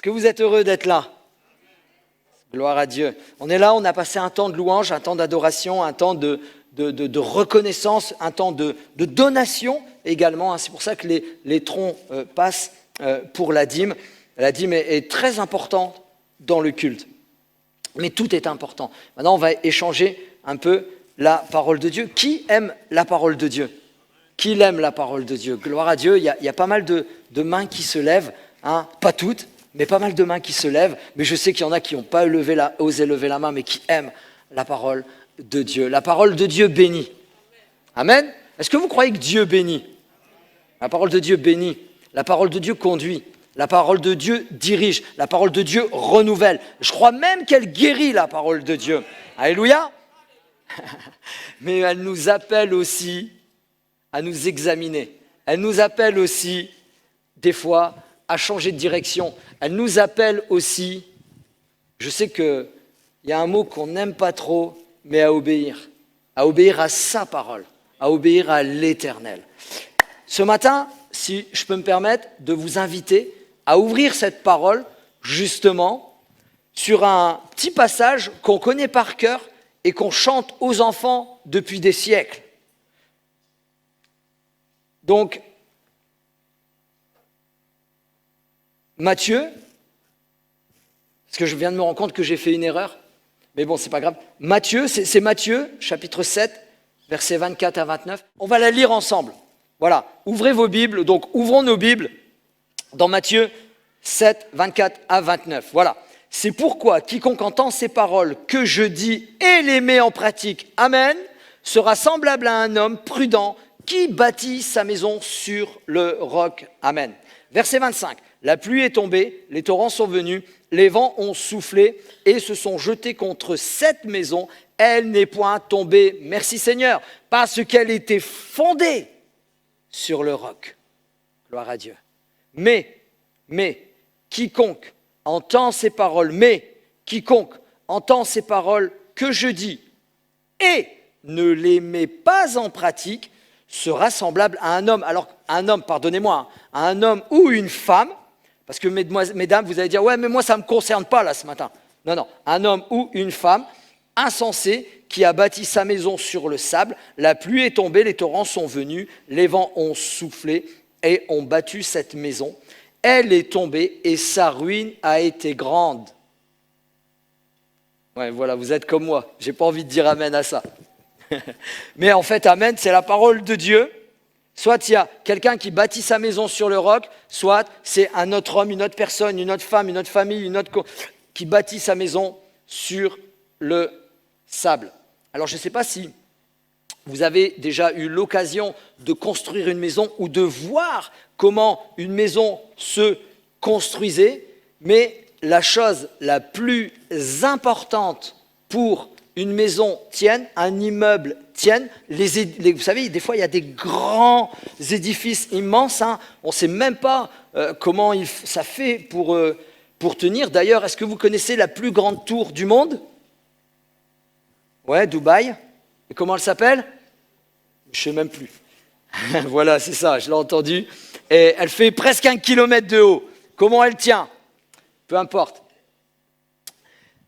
Est-ce que vous êtes heureux d'être là? Gloire à Dieu. On est là, on a passé un temps de louange, un temps d'adoration, un temps de reconnaissance, un temps de donation également. C'est pour ça que les troncs passent pour la dîme. La dîme est très importante dans le culte. Mais tout est important. Maintenant, on va échanger un peu la parole de Dieu. Qui aime la parole de Dieu? Qui aime la parole de Dieu? Gloire à Dieu. Il y a pas mal de mains qui se lèvent, hein, pas toutes, mais pas mal de mains qui se lèvent. Mais je sais qu'il y en a qui n'ont pas osé lever la main, mais qui aiment la parole de Dieu. La parole de Dieu bénit. Amen. Est-ce que vous croyez que Dieu bénit? La parole de Dieu bénit. La parole de Dieu conduit. La parole de Dieu dirige. La parole de Dieu renouvelle. Je crois même qu'elle guérit, la parole de Dieu. Alléluia. Mais elle nous appelle aussi à nous examiner. Elle nous appelle aussi, des fois, à changer de direction. Elle nous appelle aussi, je sais qu'il y a un mot qu'on n'aime pas trop, mais à obéir à sa parole, à obéir à l'Éternel. Ce matin, si je peux me permettre de vous inviter à ouvrir cette parole, justement, sur un petit passage qu'on connaît par cœur et qu'on chante aux enfants depuis des siècles. Donc, Matthieu, parce que je viens de me rendre compte que j'ai fait une erreur, mais bon, c'est pas grave. Matthieu, c'est Matthieu, chapitre 7, versets 24 à 29. On va la lire ensemble. Voilà, ouvrez vos Bibles, donc ouvrons nos Bibles dans Matthieu 7, 24 à 29. Voilà. C'est pourquoi quiconque entend ces paroles que je dis et les met en pratique, amen, sera semblable à un homme prudent qui bâtit sa maison sur le roc. Amen. Verset 25. La pluie est tombée, les torrents sont venus, les vents ont soufflé et se sont jetés contre cette maison. Elle n'est point tombée, merci Seigneur, parce qu'elle était fondée sur le roc. Gloire à Dieu. Mais, quiconque entend ces paroles, que je dis et ne les met pas en pratique, sera semblable à un homme. Alors, un homme, pardonnez-moi, à un homme ou une femme, parce que mesdames, vous allez dire, ouais, mais moi, ça ne me concerne pas là ce matin. Non, un homme ou une femme insensé qui a bâti sa maison sur le sable. La pluie est tombée, les torrents sont venus, les vents ont soufflé et ont battu cette maison. Elle est tombée et sa ruine a été grande. Ouais, voilà, vous êtes comme moi. J'ai pas envie de dire amen à ça. Mais en fait, amen, c'est la parole de Dieu. Soit il y a quelqu'un qui bâtit sa maison sur le roc, soit c'est un autre homme, une autre personne, une autre femme, une autre famille, qui bâtit sa maison sur le sable. Alors je ne sais pas si vous avez déjà eu l'occasion de construire une maison ou de voir comment une maison se construisait, mais la chose la plus importante pour une maison tienne, un immeuble tienne, vous savez, des fois il y a des grands édifices immenses, hein, on ne sait même pas comment ça fait pour tenir. D'ailleurs, est-ce que vous connaissez la plus grande tour du monde? Ouais, Dubaï. Et comment elle s'appelle? Je ne sais même plus. Voilà, c'est ça, je l'ai entendu. Et elle fait presque 1 kilomètre de haut. Comment elle tient? Peu importe.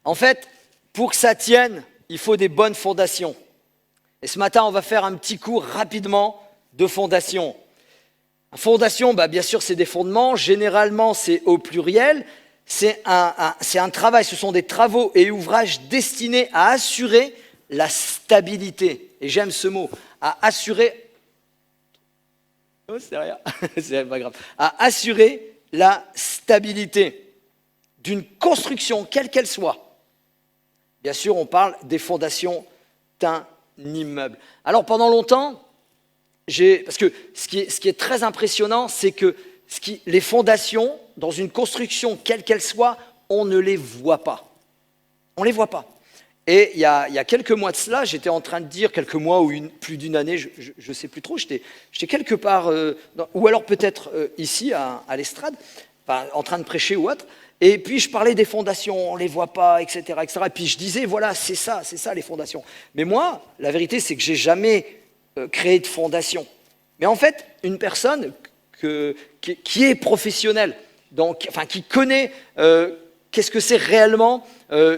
En fait, pour que ça tienne, il faut des bonnes fondations. Et ce matin, on va faire un petit cours rapidement de fondation. Fondation, bien sûr, c'est des fondements. Généralement, c'est au pluriel. C'est un travail, ce sont des travaux et ouvrages destinés à assurer la stabilité. Et j'aime ce mot, à assurer... Oh, c'est rien, c'est pas grave. À assurer la stabilité d'une construction, quelle qu'elle soit. Bien sûr, on parle des fondations d'un immeuble. Alors, pendant longtemps, parce que ce qui est très impressionnant, c'est que les fondations, dans une construction, quelle qu'elle soit, on ne les voit pas. On ne les voit pas. Et il y a quelques mois de cela, j'étais en train de dire, quelques mois ou plus d'une année, je ne sais plus trop, j'étais quelque part, ou alors peut-être ici, à l'estrade, en train de prêcher ou autre, et puis je parlais des fondations, on ne les voit pas, etc., etc. Et puis je disais, voilà, c'est ça les fondations. Mais moi, la vérité, c'est que je n'ai jamais créé de fondation. Mais en fait, une personne qui est professionnelle qui connaît qu'est-ce que c'est réellement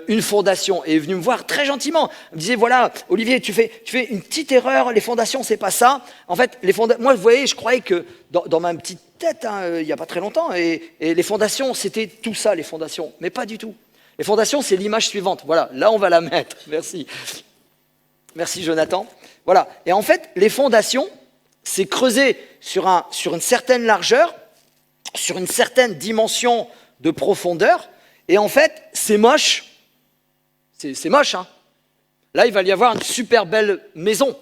une fondation, et est venu me voir très gentiment. Il me disait, voilà, Olivier, tu fais une petite erreur, les fondations, c'est pas ça. En fait, moi, vous voyez, je croyais que dans ma petite tête, il n'y a pas très longtemps, et les fondations, c'était tout ça, les fondations. Mais pas du tout. Les fondations, c'est l'image suivante. Voilà, là, on va la mettre. Merci. Merci, Jonathan. Voilà. Et en fait, les fondations, c'est creuser sur une certaine largeur, sur une certaine dimension de profondeur. Et en fait, c'est moche. C'est moche, hein. Là, il va y avoir une super belle maison.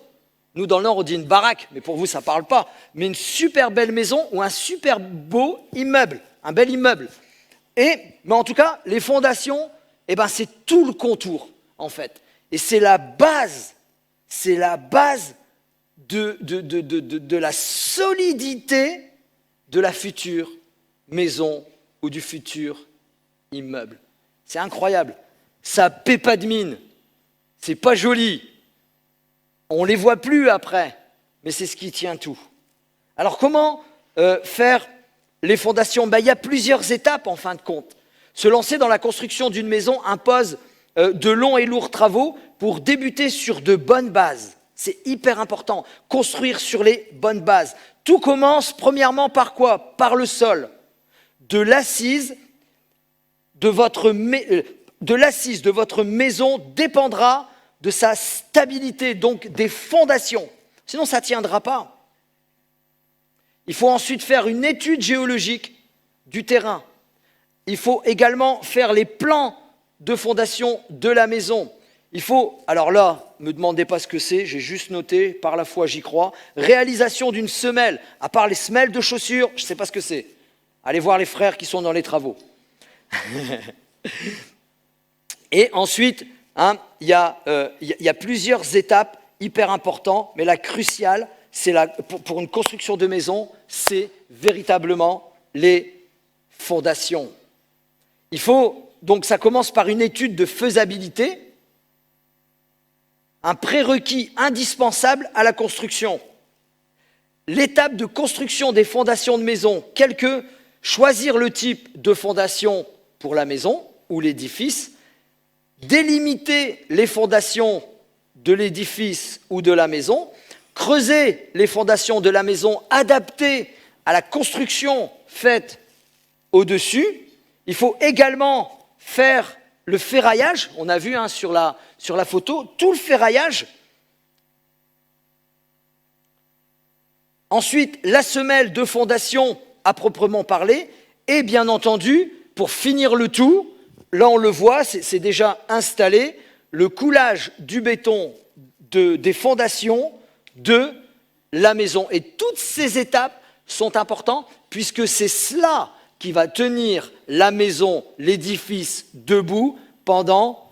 Nous, dans le Nord, on dit une baraque, mais pour vous, ça ne parle pas. Mais une super belle maison ou un super beau immeuble, un bel immeuble. Mais en tout cas, les fondations, c'est tout le contour, en fait. Et c'est la base de la solidité de la future maison ou du futur immeuble. C'est incroyable. Ça paie pas de mine. C'est pas joli. On les voit plus après, mais c'est ce qui tient tout. Alors comment faire les fondations? Il y a plusieurs étapes en fin de compte. Se lancer dans la construction d'une maison impose de longs et lourds travaux pour débuter sur de bonnes bases. C'est hyper important. Construire sur les bonnes bases. Tout commence premièrement par quoi? Par le sol. De l'assise de votre maison dépendra de sa stabilité, donc des fondations. Sinon, ça ne tiendra pas. Il faut ensuite faire une étude géologique du terrain. Il faut également faire les plans de fondation de la maison. Il faut, alors là, ne me demandez pas ce que c'est, j'ai juste noté, par la foi j'y crois, réalisation d'une semelle. À part les semelles de chaussures, je ne sais pas ce que c'est. Allez voir les frères qui sont dans les travaux. Et ensuite, il y a plusieurs étapes hyper importantes, mais la cruciale, pour une construction de maison, c'est véritablement les fondations. Donc ça commence par une étude de faisabilité, un prérequis indispensable à la construction. L'étape de construction des fondations de maison, choisir le type de fondation pour la maison ou l'édifice, délimiter les fondations de l'édifice ou de la maison, creuser les fondations de la maison adaptées à la construction faite au-dessus. Il faut également faire le ferraillage. On a vu sur la photo tout le ferraillage. Ensuite, la semelle de fondation à proprement parler. Et bien entendu, pour finir le tout, là on le voit, c'est déjà installé, le coulage du béton des fondations de la maison. Et toutes ces étapes sont importantes puisque c'est cela qui va tenir la maison, l'édifice debout pendant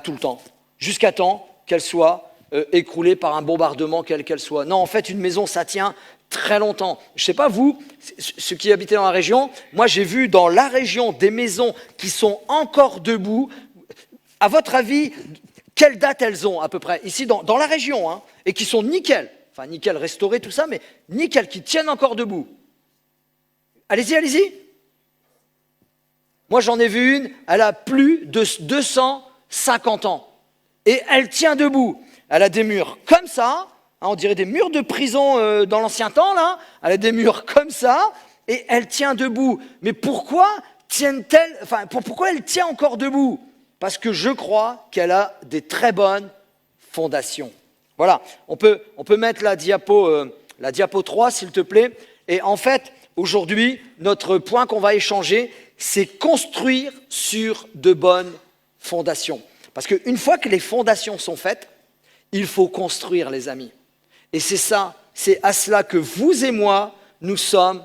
tout le temps, jusqu'à temps qu'elle soit écroulée par un bombardement quel qu'elle soit. Non, en fait, une maison, ça tient très longtemps. Je ne sais pas vous, ceux qui habitaient dans la région, moi j'ai vu dans la région des maisons qui sont encore debout. À votre avis, quelle date elles ont à peu près? Ici dans la région, et qui sont nickel, enfin nickel restauré tout ça, mais nickel, qui tiennent encore debout. Allez-y, allez-y. Moi j'en ai vu une, elle a plus de 250 ans. Et elle tient debout. Elle a des murs comme ça. On dirait des murs de prison dans l'ancien temps, là. Elle a des murs comme ça, et elle tient debout. Mais pourquoi pourquoi elle tient encore debout? Parce que je crois qu'elle a des très bonnes fondations. Voilà, on peut mettre la diapo 3, s'il te plaît. Et en fait, aujourd'hui, notre point qu'on va échanger, c'est construire sur de bonnes fondations. Parce qu'une fois que les fondations sont faites, il faut construire, les amis. Et c'est à cela que vous et moi, nous sommes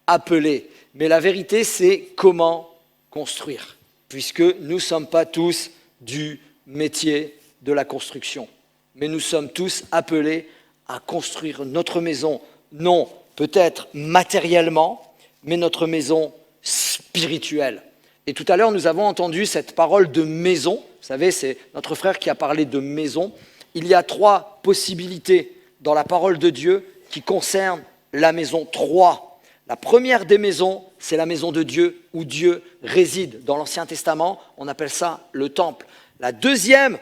appelés. Mais la vérité, c'est comment construire, puisque nous ne sommes pas tous du métier de la construction. Mais nous sommes tous appelés à construire notre maison, non peut-être matériellement, mais notre maison spirituelle. Et tout à l'heure, nous avons entendu cette parole de maison. Vous savez, c'est notre frère qui a parlé de maison. Il y a 3 possibilités dans la parole de Dieu qui concerne la maison. 3. La première des maisons, c'est la maison de Dieu, où Dieu réside. Dans l'Ancien Testament, on appelle ça le temple. La deuxième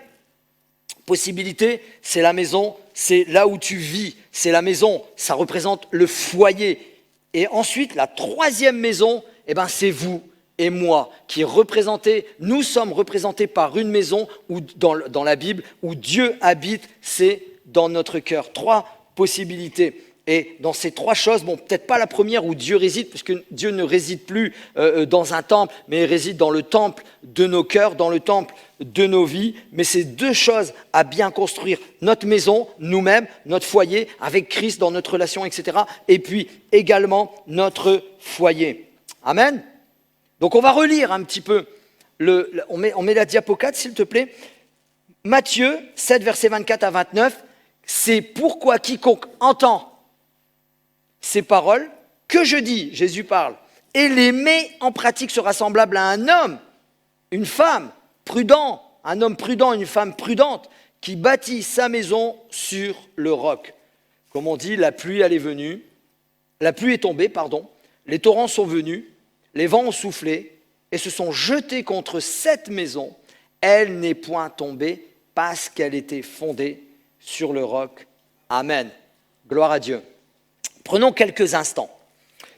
possibilité, c'est la maison, c'est là où tu vis, c'est la maison, ça représente le foyer. Et ensuite, la troisième maison, c'est vous et moi qui représentés, nous sommes représentés par une maison où, dans la Bible où Dieu habite, c'est dans notre cœur. Trois possibilités. Et dans ces trois choses, peut-être pas la première où Dieu réside, puisque Dieu ne réside plus dans un temple, mais il réside dans le temple de nos cœurs, dans le temple de nos vies. Mais c'est deux choses à bien construire. Notre maison, nous-mêmes, notre foyer, avec Christ dans notre relation, etc. Et puis également notre foyer. Amen. Donc on va relire un petit peu, on met la diapo 4 s'il te plaît. Matthieu 7, versets 24 à 29, c'est pourquoi quiconque entend ces paroles que je dis, Jésus parle, et les met en pratique sera semblable à un homme, une femme prudent, un homme prudent, une femme prudente, qui bâtit sa maison sur le roc. Comme on dit, la pluie est tombée, les torrents sont venus, les vents ont soufflé et se sont jetés contre cette maison. Elle n'est point tombée parce qu'elle était fondée sur le roc. Amen. Gloire à Dieu. Prenons quelques instants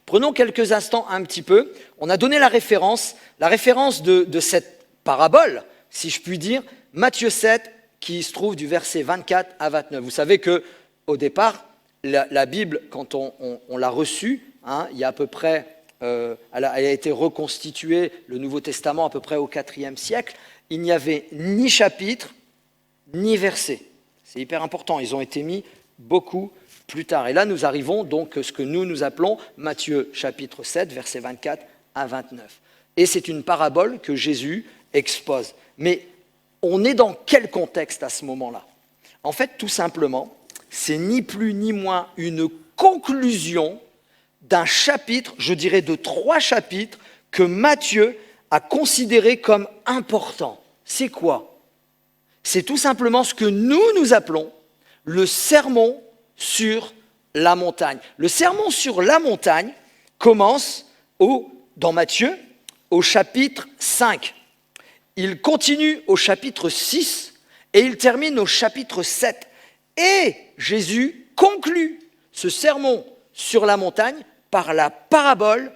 un petit peu. On a donné la référence de cette parabole, si je puis dire, Matthieu 7, qui se trouve du verset 24 à 29. Vous savez qu'au départ, la Bible, quand on l'a reçue, il y a à peu près, elle a été reconstituée, le Nouveau Testament, à peu près au IVe siècle, il n'y avait ni chapitre, ni verset. C'est hyper important, ils ont été mis beaucoup plus tard. Et là, nous arrivons donc à ce que nous appelons Matthieu chapitre 7, versets 24 à 29. Et c'est une parabole que Jésus expose. Mais on est dans quel contexte à ce moment-là? En fait, tout simplement, c'est ni plus ni moins une conclusion d'un chapitre, je dirais de 3 chapitres, que Matthieu a considéré comme important. C'est quoi? C'est tout simplement ce que nous appelons le sermon sur la montagne. Le sermon sur la montagne commence dans Matthieu au chapitre 5. Il continue au chapitre 6 et il termine au chapitre 7. Et Jésus conclut ce sermon sur la montagne par la parabole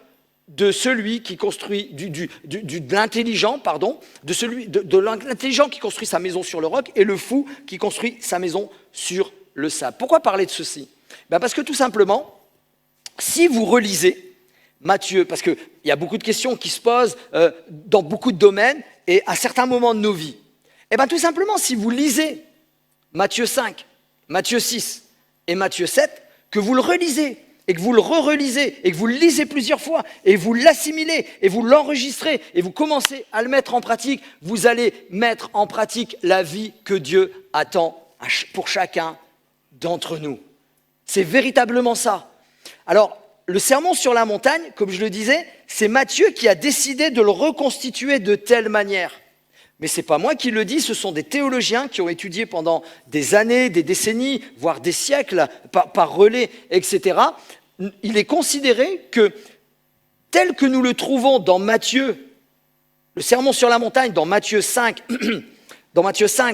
de celui qui construit, de l'intelligent qui construit sa maison sur le roc et le fou qui construit sa maison sur le sable. Pourquoi parler de ceci? Parce que tout simplement, si vous relisez Matthieu, parce qu'il y a beaucoup de questions qui se posent dans beaucoup de domaines et à certains moments de nos vies, tout simplement, si vous lisez Matthieu 5, Matthieu 6 et Matthieu 7, que vous le relisez et que vous le re-relisez et que vous le lisez plusieurs fois et vous l'assimilez et vous l'enregistrez et vous commencez à le mettre en pratique, vous allez mettre en pratique la vie que Dieu attend pour chacun d'entre nous. C'est véritablement ça. Alors, le sermon sur la montagne, comme je le disais, c'est Matthieu qui a décidé de le reconstituer de telle manière. Mais ce n'est pas moi qui le dis, ce sont des théologiens qui ont étudié pendant des années, des décennies, voire des siècles, par relais, etc. Il est considéré que, tel que nous le trouvons dans Matthieu, le sermon sur la montagne, dans Matthieu 5,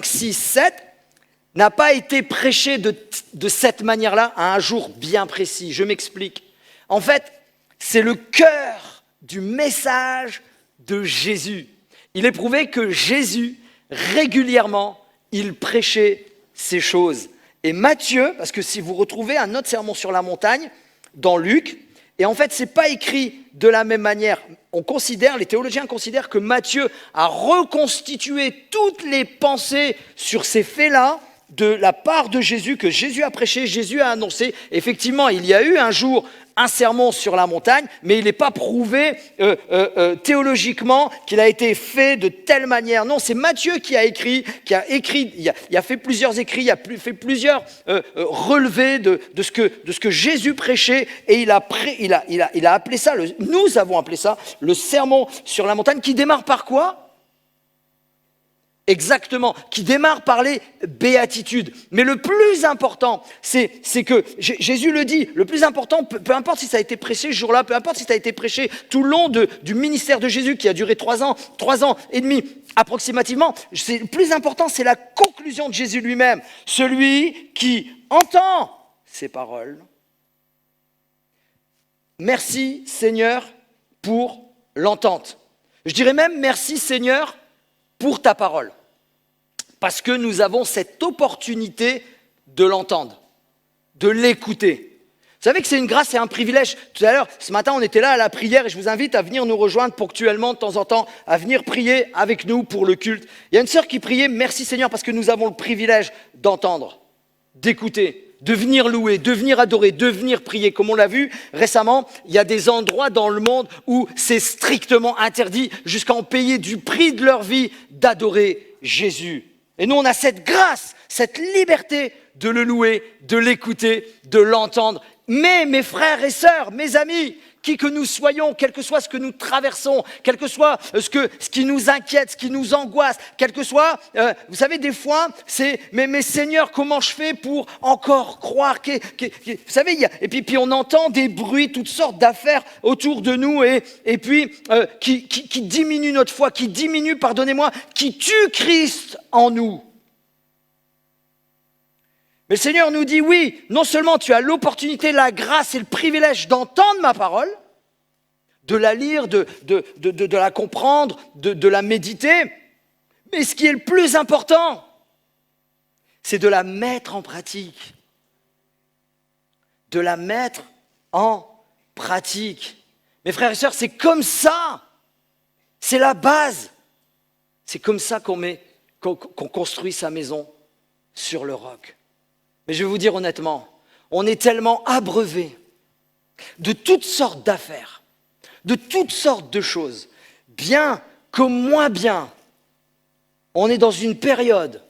6, 7, n'a pas été prêché de cette manière-là à un jour bien précis. Je m'explique. En fait, c'est le cœur du message de Jésus. Il est prouvé que Jésus, régulièrement, il prêchait ces choses. Et Matthieu, parce que si vous retrouvez un autre sermon sur la montagne, dans Luc, et en fait, ce n'est pas écrit de la même manière. Les théologiens considèrent que Matthieu a reconstitué toutes les pensées sur ces faits-là, de la part de Jésus, que Jésus a prêché, Jésus a annoncé. Effectivement, il y a eu un jour un sermon sur la montagne, mais il n'est pas prouvé théologiquement qu'il a été fait de telle manière. Non, c'est Matthieu qui a écrit, il a fait plusieurs écrits, il a fait plusieurs relevés de ce que Jésus prêchait, et il a appelé ça, nous avons appelé ça le sermon sur la montagne, qui démarre par quoi? Exactement, qui démarre par les béatitudes. Mais le plus important, c'est que Jésus le dit, le plus important, peu importe si ça a été prêché ce jour-là, peu importe si ça a été prêché tout le long du ministère de Jésus qui a duré 3 ans et demi approximativement, le plus important, c'est la conclusion de Jésus lui-même. Celui qui entend ces paroles. Merci Seigneur pour l'entente. Je dirais même merci Seigneur pour ta parole. Parce que nous avons cette opportunité de l'entendre, de l'écouter. Vous savez que c'est une grâce et un privilège. Tout à l'heure, ce matin, on était là à la prière et je vous invite à venir nous rejoindre ponctuellement de temps en temps, à venir prier avec nous pour le culte. Il y a une sœur qui priait, merci Seigneur, parce que nous avons le privilège d'entendre, d'écouter, de venir louer, de venir adorer, de venir prier. Comme on l'a vu récemment, il y a des endroits dans le monde où c'est strictement interdit, jusqu'à en payer du prix de leur vie, d'adorer Jésus. Et nous, on a cette grâce, cette liberté de le louer, de l'écouter, de l'entendre. Mais mes frères et sœurs, mes amis, qui que nous soyons, quel que soit ce que nous traversons, quel que soit ce qui nous inquiète, ce qui nous angoisse, quel que soit, vous savez, des fois, c'est « mais Seigneur, comment je fais pour encore croire ?» Vous savez, et puis on entend des bruits, toutes sortes d'affaires autour de nous, et puis qui diminuent notre foi, qui diminuent, pardonnez-moi, qui tuent Christ en nous. Mais le Seigneur nous dit, oui, non seulement tu as l'opportunité, la grâce et le privilège d'entendre ma parole, de la lire, de la comprendre, de la méditer, mais ce qui est le plus important, c'est de la mettre en pratique. De la mettre en pratique. Mes frères et sœurs, c'est comme ça, c'est la base. C'est comme ça qu'on construit sa maison sur le roc. Mais je vais vous dire honnêtement, on est tellement abreuvé de toutes sortes d'affaires, de toutes sortes de choses, bien comme moins bien. On est dans une période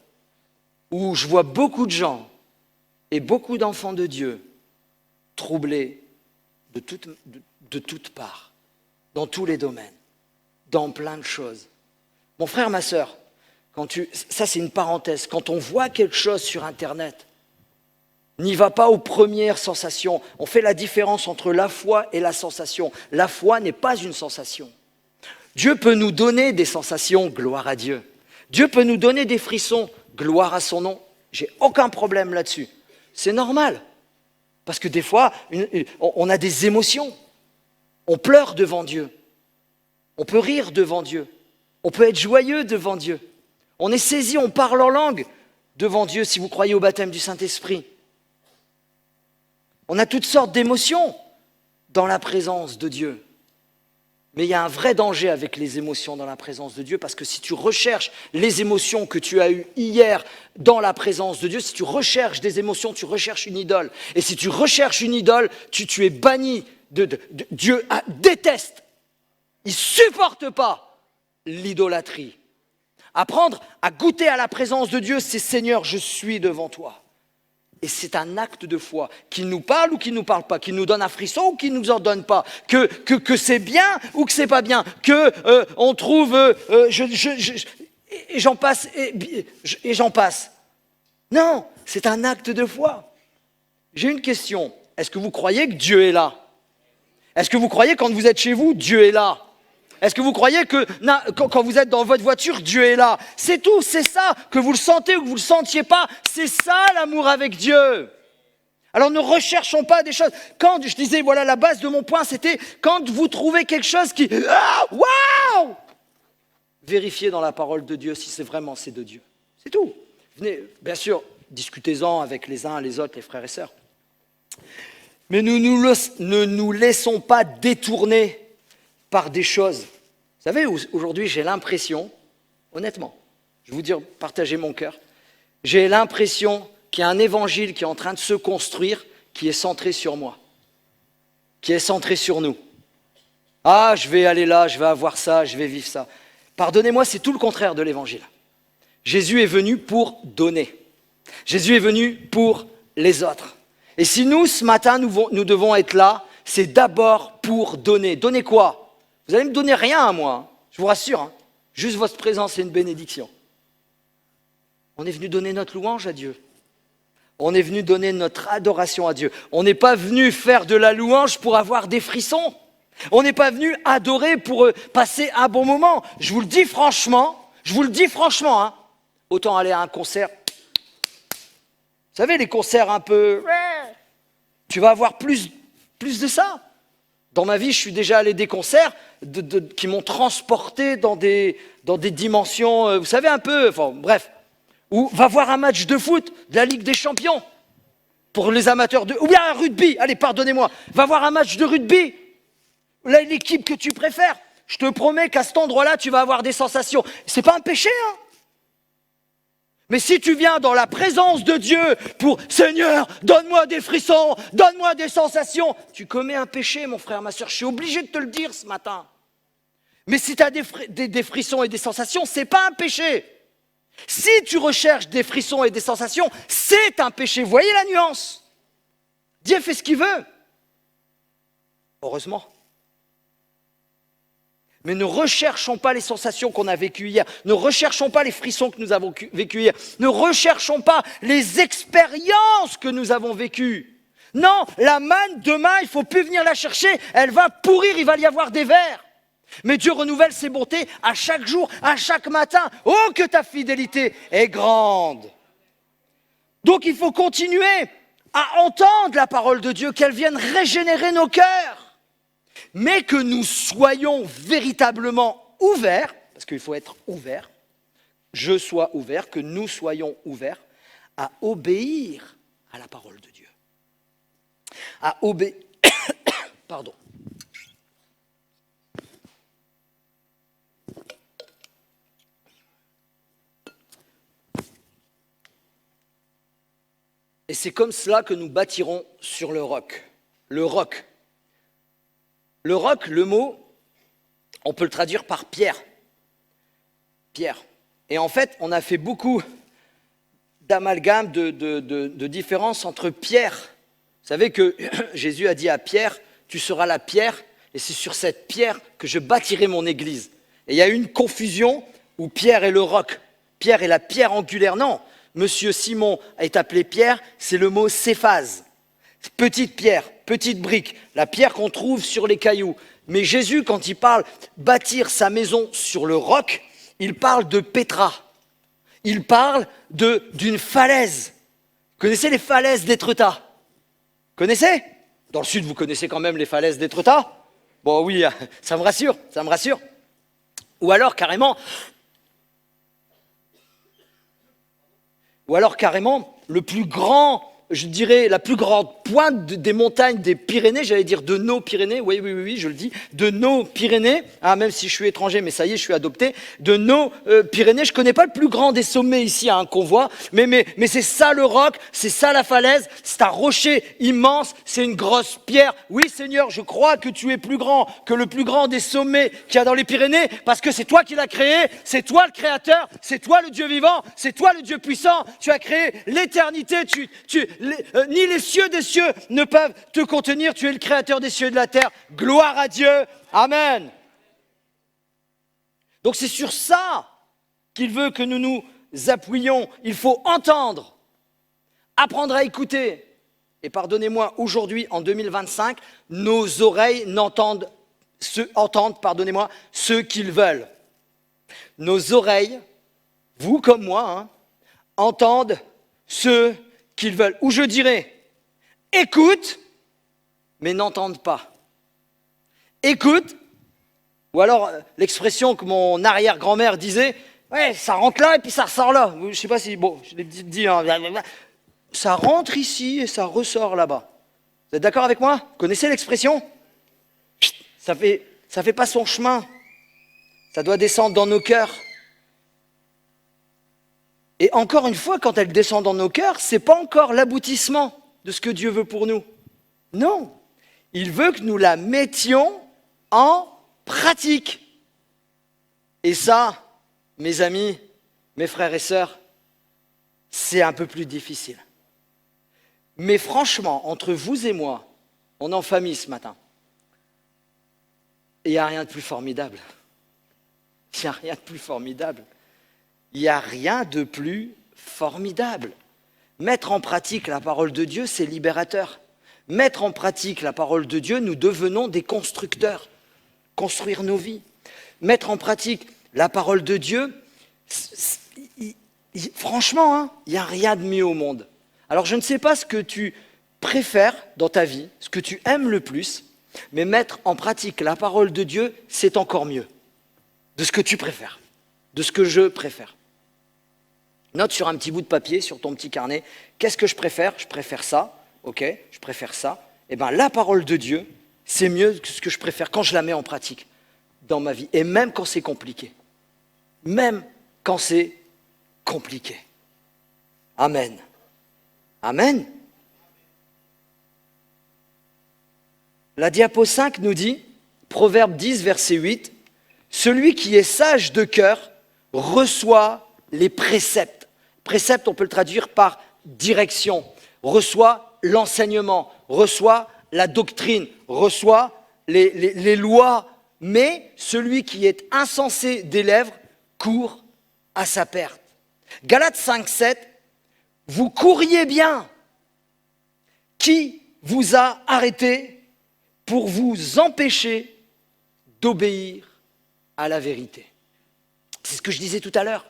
où je vois beaucoup de gens et beaucoup d'enfants de Dieu troublés de toutes parts, dans tous les domaines, dans plein de choses. Mon frère, ma sœur, ça c'est une parenthèse, quand on voit quelque chose sur Internet, n'y va pas aux premières sensations. On fait la différence entre la foi et la sensation. La foi n'est pas une sensation. Dieu peut nous donner des sensations, gloire à Dieu. Dieu peut nous donner des frissons, gloire à son nom. J'ai aucun problème là-dessus. C'est normal. Parce que des fois, on a des émotions. On pleure devant Dieu. On peut rire devant Dieu. On peut être joyeux devant Dieu. On est saisi, on parle en langue devant Dieu si vous croyez au baptême du Saint-Esprit. On a toutes sortes d'émotions dans la présence de Dieu. Mais il y a un vrai danger avec les émotions dans la présence de Dieu, parce que si tu recherches les émotions que tu as eues hier dans la présence de Dieu, si tu recherches des émotions, tu recherches une idole. Et si tu recherches une idole, tu es banni. Dieu déteste. Il ne supporte pas l'idolâtrie. Apprendre à goûter à la présence de Dieu, c'est « Seigneur, je suis devant toi ». Et c'est un acte de foi, qu'il nous parle ou qu'il ne nous parle pas, qu'il nous donne un frisson ou qu'il ne nous en donne pas, que c'est bien ou que c'est pas bien, on trouve, et j'en passe, et j'en passe. Non, c'est un acte de foi. J'ai une question, est-ce que vous croyez que Dieu est là? Est-ce que vous croyez quand vous êtes chez vous, Dieu est là? Est-ce que vous croyez que quand vous êtes dans votre voiture, Dieu est là? C'est tout, c'est ça, que vous le sentez ou que vous ne le sentiez pas, c'est ça l'amour avec Dieu. Alors ne recherchons pas des choses. Quand je disais, voilà la base de mon point, c'était quand vous trouvez quelque chose qui... Waouh! Vérifiez dans la parole de Dieu si c'est de Dieu. C'est tout. Venez, bien sûr, discutez-en avec les uns, les autres, les frères et sœurs. Mais ne nous laissons pas détourner par des choses. Vous savez, aujourd'hui, j'ai l'impression, honnêtement, je vais vous dire, partagez mon cœur, j'ai l'impression qu'il y a un évangile qui est en train de se construire, qui est centré sur moi, qui est centré sur nous. Ah, je vais aller là, je vais avoir ça, je vais vivre ça. Pardonnez-moi, c'est tout le contraire de l'évangile. Jésus est venu pour donner. Jésus est venu pour les autres. Et si nous, ce matin, nous devons être là, c'est d'abord pour donner. Donner quoi? Vous allez me donner rien à moi, hein, je vous rassure. Hein. Juste votre présence et une bénédiction. On est venu donner notre louange à Dieu. On est venu donner notre adoration à Dieu. On n'est pas venu faire de la louange pour avoir des frissons. On n'est pas venu adorer pour passer un bon moment. Je vous le dis franchement, hein, autant aller à un concert. Vous savez, les concerts un peu... Tu vas avoir plus de ça. Dans ma vie, je suis déjà allé à des concerts qui m'ont transporté dans des dimensions, vous savez, un peu... Enfin, bref. Ou va voir un match de foot de la Ligue des Champions pour les amateurs de... Ou bien un rugby, allez, pardonnez-moi. Va voir un match de rugby. Là, l'équipe que tu préfères. Je te promets qu'à cet endroit-là, tu vas avoir des sensations. C'est pas un péché, hein. Mais si tu viens dans la présence de Dieu pour « Seigneur, donne-moi des frissons, donne-moi des sensations », tu commets un péché, mon frère, ma soeur. Je suis obligé de te le dire ce matin. Mais si tu as des frissons et des sensations, c'est pas un péché. Si tu recherches des frissons et des sensations, c'est un péché. Vous voyez la nuance? Dieu fait ce qu'il veut. Heureusement. Mais ne recherchons pas les sensations qu'on a vécues hier. Ne recherchons pas les frissons que nous avons vécus hier. Ne recherchons pas les expériences que nous avons vécues. Non, la manne, demain, il ne faut plus venir la chercher. Elle va pourrir, il va y avoir des vers. Mais Dieu renouvelle ses bontés à chaque jour, à chaque matin. Oh, que ta fidélité est grande. Donc il faut continuer à entendre la parole de Dieu, qu'elle vienne régénérer nos cœurs. Mais que nous soyons véritablement ouverts, parce qu'il faut être ouvert, je sois ouvert, que nous soyons ouverts à obéir à la parole de Dieu. À obéir, pardon. Et c'est comme cela que nous bâtirons sur le roc. Le roc. Le roc, le mot, on peut le traduire par pierre. Pierre. Et en fait, on a fait beaucoup d'amalgames, de différences entre pierre. Vous savez que Jésus a dit à Pierre, tu seras la pierre, et c'est sur cette pierre que je bâtirai mon église. Et il y a eu une confusion où Pierre est le roc. Pierre est la pierre angulaire. Non, Monsieur Simon est appelé Pierre, c'est le mot séphase. Petite pierre, petite brique, la pierre qu'on trouve sur les cailloux. Mais Jésus, quand il parle bâtir sa maison sur le roc, il parle de Pétra. Il parle d'une falaise. Vous connaissez les falaises d'Étretat? Connaissez? Dans le sud, vous connaissez quand même les falaises d'Étretat? Bon oui, ça me rassure, ça me rassure. Ou alors carrément, le plus grand, je dirais, la plus grande pointe des montagnes des Pyrénées, j'allais dire de nos Pyrénées, oui, je le dis, de nos Pyrénées, même si je suis étranger, mais ça y est, je suis adopté, de nos Pyrénées, je ne connais pas le plus grand des sommets ici, qu'on voit, mais c'est ça le roc, c'est ça la falaise, c'est un rocher immense, c'est une grosse pierre. Oui Seigneur, je crois que tu es plus grand que le plus grand des sommets qu'il y a dans les Pyrénées, parce que c'est toi qui l'as créé, c'est toi le créateur, c'est toi le Dieu vivant, c'est toi le Dieu puissant, tu as créé l'éternité, ni les cieux des cieux ne peuvent te contenir, tu es le créateur des cieux et de la terre. Gloire à Dieu, amen. Donc c'est sur ça qu'il veut que nous nous appuyions. Il faut entendre, apprendre à écouter. Et pardonnez-moi, aujourd'hui, en 2025, nos oreilles entendent ce qu'ils veulent. Nos oreilles, vous comme moi, entendent ce qu'ils veulent. Ou je dirais, écoute, mais n'entendent pas. Écoute, ou alors l'expression que mon arrière-grand-mère disait, ouais, ça rentre là et puis ça ressort là. Je ne sais pas si, bon, je l'ai dit, ça rentre ici et ça ressort là-bas. Vous êtes d'accord avec moi? Vous connaissez l'expression? Ça fait pas son chemin. Ça doit descendre dans nos cœurs. Et encore une fois, quand elle descend dans nos cœurs, ce n'est pas encore l'aboutissement de ce que Dieu veut pour nous. Non, il veut que nous la mettions en pratique. Et ça, mes amis, mes frères et sœurs, c'est un peu plus difficile. Mais franchement, entre vous et moi, on est en famille ce matin. Il n'y a rien de plus formidable. Il n'y a rien de plus formidable. Il n'y a rien de plus formidable. Mettre en pratique la parole de Dieu, c'est libérateur. Mettre en pratique la parole de Dieu, nous devenons des constructeurs. Construire nos vies. Mettre en pratique la parole de Dieu, franchement, il n'y a rien de mieux au monde. Alors je ne sais pas ce que tu préfères dans ta vie, ce que tu aimes le plus, mais mettre en pratique la parole de Dieu, c'est encore mieux. De ce que tu préfères, de ce que je préfère. Note sur un petit bout de papier, sur ton petit carnet, qu'est-ce que je préfère ? Je préfère ça, ok, je préfère ça. Eh bien, la parole de Dieu, c'est mieux que ce que je préfère quand je la mets en pratique dans ma vie. Et même quand c'est compliqué. Même quand c'est compliqué. Amen. Amen. La diapo 5 nous dit, Proverbe 10, verset 8, « Celui qui est sage de cœur reçoit les préceptes. » Précepte, on peut le traduire par direction. Reçoit l'enseignement, reçoit la doctrine, reçoit les lois. Mais celui qui est insensé des lèvres court à sa perte. Galates 5, 7, « Vous couriez bien. Qui vous a arrêté pour vous empêcher d'obéir à la vérité ?» C'est ce que je disais tout à l'heure.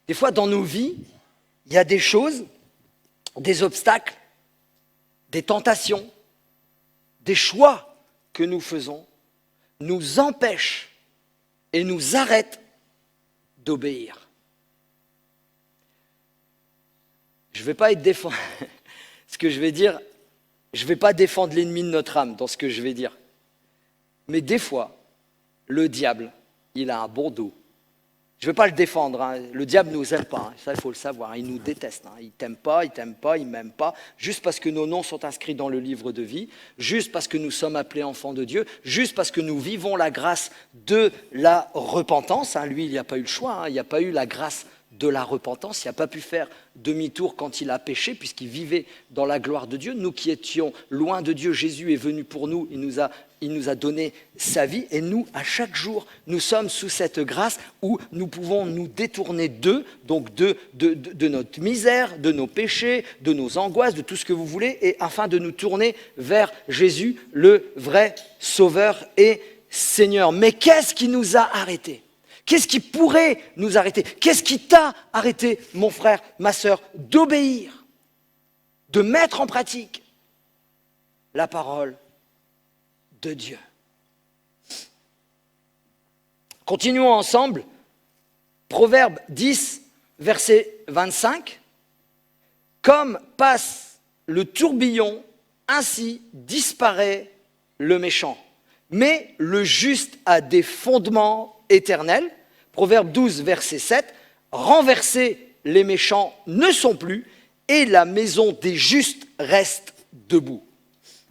Des fois, dans nos vies, il y a des choses, des obstacles, des tentations, des choix que nous faisons, nous empêchent et nous arrêtent d'obéir. Je ne vais pas être défendre. Ce que je vais dire, je ne vais pas défendre l'ennemi de notre âme dans ce que je vais dire. Mais des fois, le diable, il a un bon dos. Je ne vais pas le défendre, hein. Le diable ne nous aime pas, hein. Ça il faut le savoir, il nous déteste, hein. Il ne t'aime pas, il ne m'aime pas, juste parce que nos noms sont inscrits dans le livre de vie, juste parce que nous sommes appelés enfants de Dieu, juste parce que nous vivons la grâce de la repentance, hein. Lui il n'y a pas eu le choix, hein. Il n'y a pas eu la grâce de la repentance, il n'a pas pu faire demi-tour quand il a péché puisqu'il vivait dans la gloire de Dieu. Nous qui étions loin de Dieu, Jésus est venu pour nous, il nous a donné sa vie et nous, à chaque jour, nous sommes sous cette grâce où nous pouvons nous détourner d'eux, donc de notre misère, de nos péchés, de nos angoisses, de tout ce que vous voulez, et afin de nous tourner vers Jésus, le vrai Sauveur et Seigneur. Mais qu'est-ce qui nous a arrêtés ? Qu'est-ce qui pourrait nous arrêter ? Qu'est-ce qui t'a arrêté, mon frère, ma sœur, d'obéir, de mettre en pratique la parole de Dieu ? Continuons ensemble. Proverbe 10, verset 25. « Comme passe le tourbillon, ainsi disparaît le méchant. Mais le juste a des fondements éternels. » Proverbe 12, verset 7. « Renversés, les méchants ne sont plus, et la maison des justes reste debout. »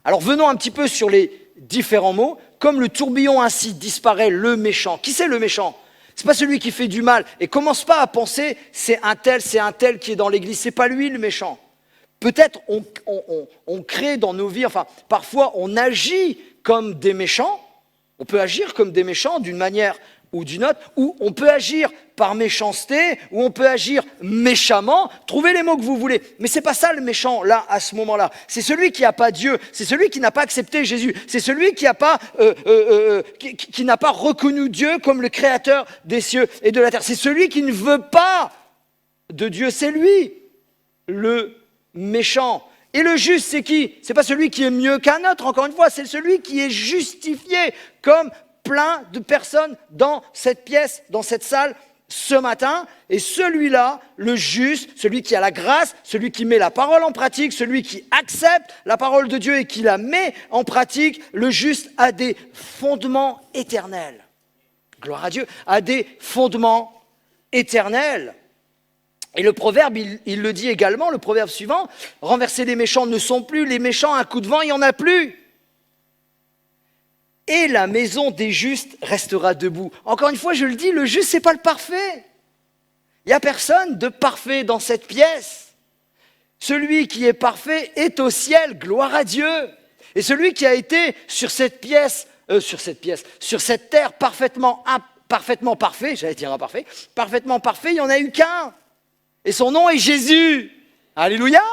Alors venons un petit peu sur les différents mots. Comme le tourbillon ainsi disparaît le méchant. Qui c'est le méchant ? C'est pas celui qui fait du mal. Et commence pas à penser c'est un tel qui est dans l'église. C'est pas lui le méchant. Peut-être on crée dans nos vies, enfin parfois on agit comme des méchants. On peut agir comme des méchants d'une manière ou d'une autre, ou on peut agir par méchanceté, ou on peut agir méchamment. Trouvez les mots que vous voulez. Mais c'est pas ça le méchant, là, à ce moment-là. C'est celui qui n'a pas Dieu, c'est celui qui n'a pas accepté Jésus, c'est celui qui n'a pas reconnu Dieu comme le créateur des cieux et de la terre. C'est celui qui ne veut pas de Dieu, c'est lui, le méchant. Et le juste, c'est qui ? C'est pas celui qui est mieux qu'un autre, encore une fois, c'est celui qui est justifié, comme plein de personnes dans cette pièce, dans cette salle, ce matin. Et celui-là, le juste, celui qui a la grâce, celui qui met la parole en pratique, celui qui accepte la parole de Dieu et qui la met en pratique, le juste a des fondements éternels. Gloire à Dieu, a des fondements éternels. Et le proverbe, il le dit également, le proverbe suivant, « Renverser les méchants ne sont plus, les méchants, un coup de vent, il n'y en a plus. Et la maison des justes restera debout. » Encore une fois, je le dis, le juste, ce n'est pas le parfait. Il n'y a personne de parfait dans cette pièce. Celui qui est parfait est au ciel, gloire à Dieu. Et celui qui a été sur cette terre parfaitement parfait, j'allais dire imparfait, parfaitement parfait, il n'y en a eu qu'un. Et son nom est Jésus. Alléluia.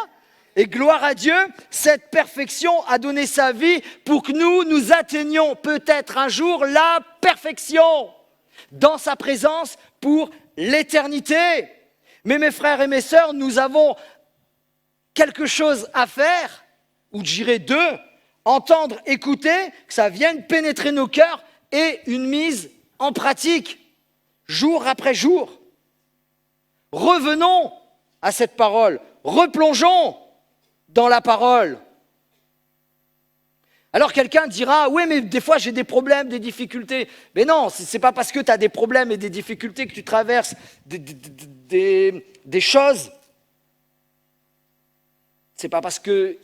Et gloire à Dieu, cette perfection a donné sa vie pour que nous atteignions peut-être un jour la perfection dans sa présence pour l'éternité. Mais mes frères et mes sœurs, nous avons quelque chose à faire, ou je dirais deux, entendre, écouter, que ça vienne pénétrer nos cœurs et une mise en pratique, jour après jour. Revenons à cette parole, replongeons dans la parole. Alors quelqu'un dira, oui mais des fois j'ai des problèmes, des difficultés. Mais non, c'est pas parce que tu as des problèmes et des difficultés que tu traverses des choses. C'est pas parce que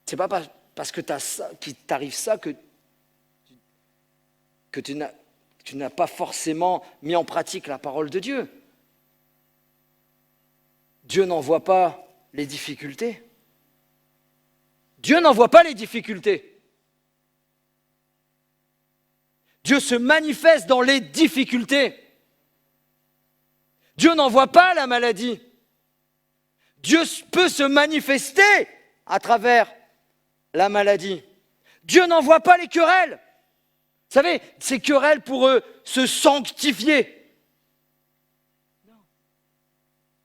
qu'il t'arrive ça que tu n'as pas forcément mis en pratique la parole de Dieu. Dieu n'envoie pas les difficultés. Dieu n'envoie pas les difficultés. Dieu se manifeste dans les difficultés. Dieu n'envoie pas la maladie. Dieu peut se manifester à travers la maladie. Dieu n'envoie pas les querelles. Vous savez, ces querelles pour eux, se sanctifier. Non.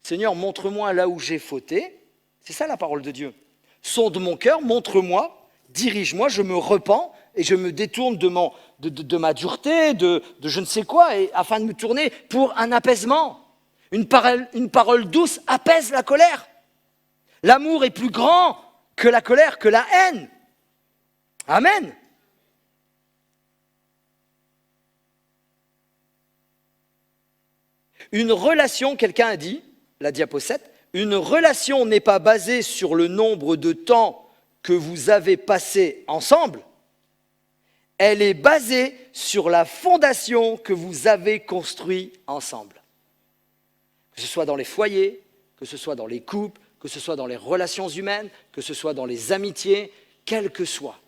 Seigneur, montre-moi là où j'ai fauté. C'est ça la parole de Dieu. Sonde mon cœur, montre-moi, dirige-moi, je me repens et je me détourne de ma dureté, de je ne sais quoi, et afin de me tourner pour un apaisement. Une parole douce apaise la colère. L'amour est plus grand que la colère, que la haine. Amen. Une relation, quelqu'un a dit, la diapo 7, une relation n'est pas basée sur le nombre de temps que vous avez passé ensemble, elle est basée sur la fondation que vous avez construite ensemble. Que ce soit dans les foyers, que ce soit dans les couples, que ce soit dans les relations humaines, que ce soit dans les amitiés, quel que soit.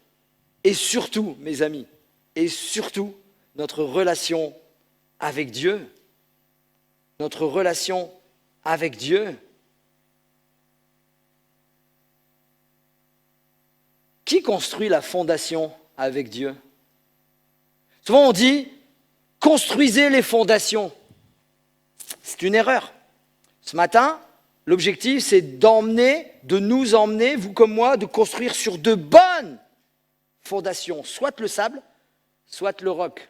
Et surtout, mes amis, et surtout, notre relation avec Dieu. Notre relation avec Dieu. Qui construit la fondation avec Dieu? Souvent on dit, construisez les fondations. C'est une erreur. Ce matin, l'objectif c'est de nous emmener, vous comme moi, de construire sur de bonnes fondations, soit le sable, soit le roc.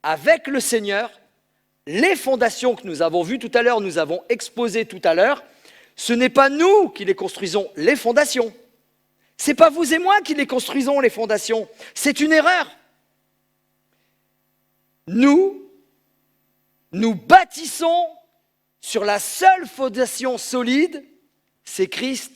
Avec le Seigneur, les fondations que nous avons vues tout à l'heure, nous avons exposées tout à l'heure, ce n'est pas nous qui les construisons, les fondations. Ce n'est pas vous et moi qui les construisons, les fondations. C'est une erreur. Nous bâtissons sur la seule fondation solide, c'est Christ.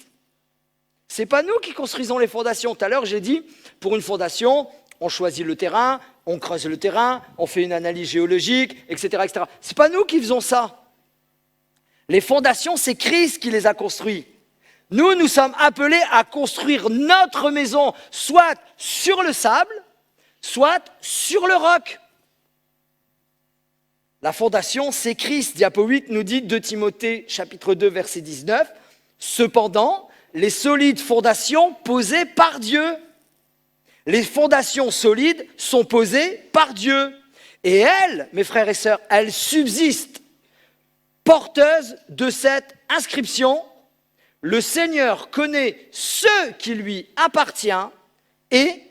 Ce n'est pas nous qui construisons les fondations. Tout à l'heure, j'ai dit, pour une fondation, on choisit le terrain, on creuse le terrain, on fait une analyse géologique, etc., etc. Ce n'est pas nous qui faisons ça. Les fondations, c'est Christ qui les a construites. Nous sommes appelés à construire notre maison, soit sur le sable, soit sur le roc. La fondation, c'est Christ. Diapo 8 nous dit, 2 Timothée, chapitre 2, verset 19, « Cependant, les solides fondations posées par Dieu. » Les fondations solides sont posées par Dieu. Et elles, mes frères et sœurs, elles subsistent, porteuses de cette inscription. Le Seigneur connaît ce qui lui appartient et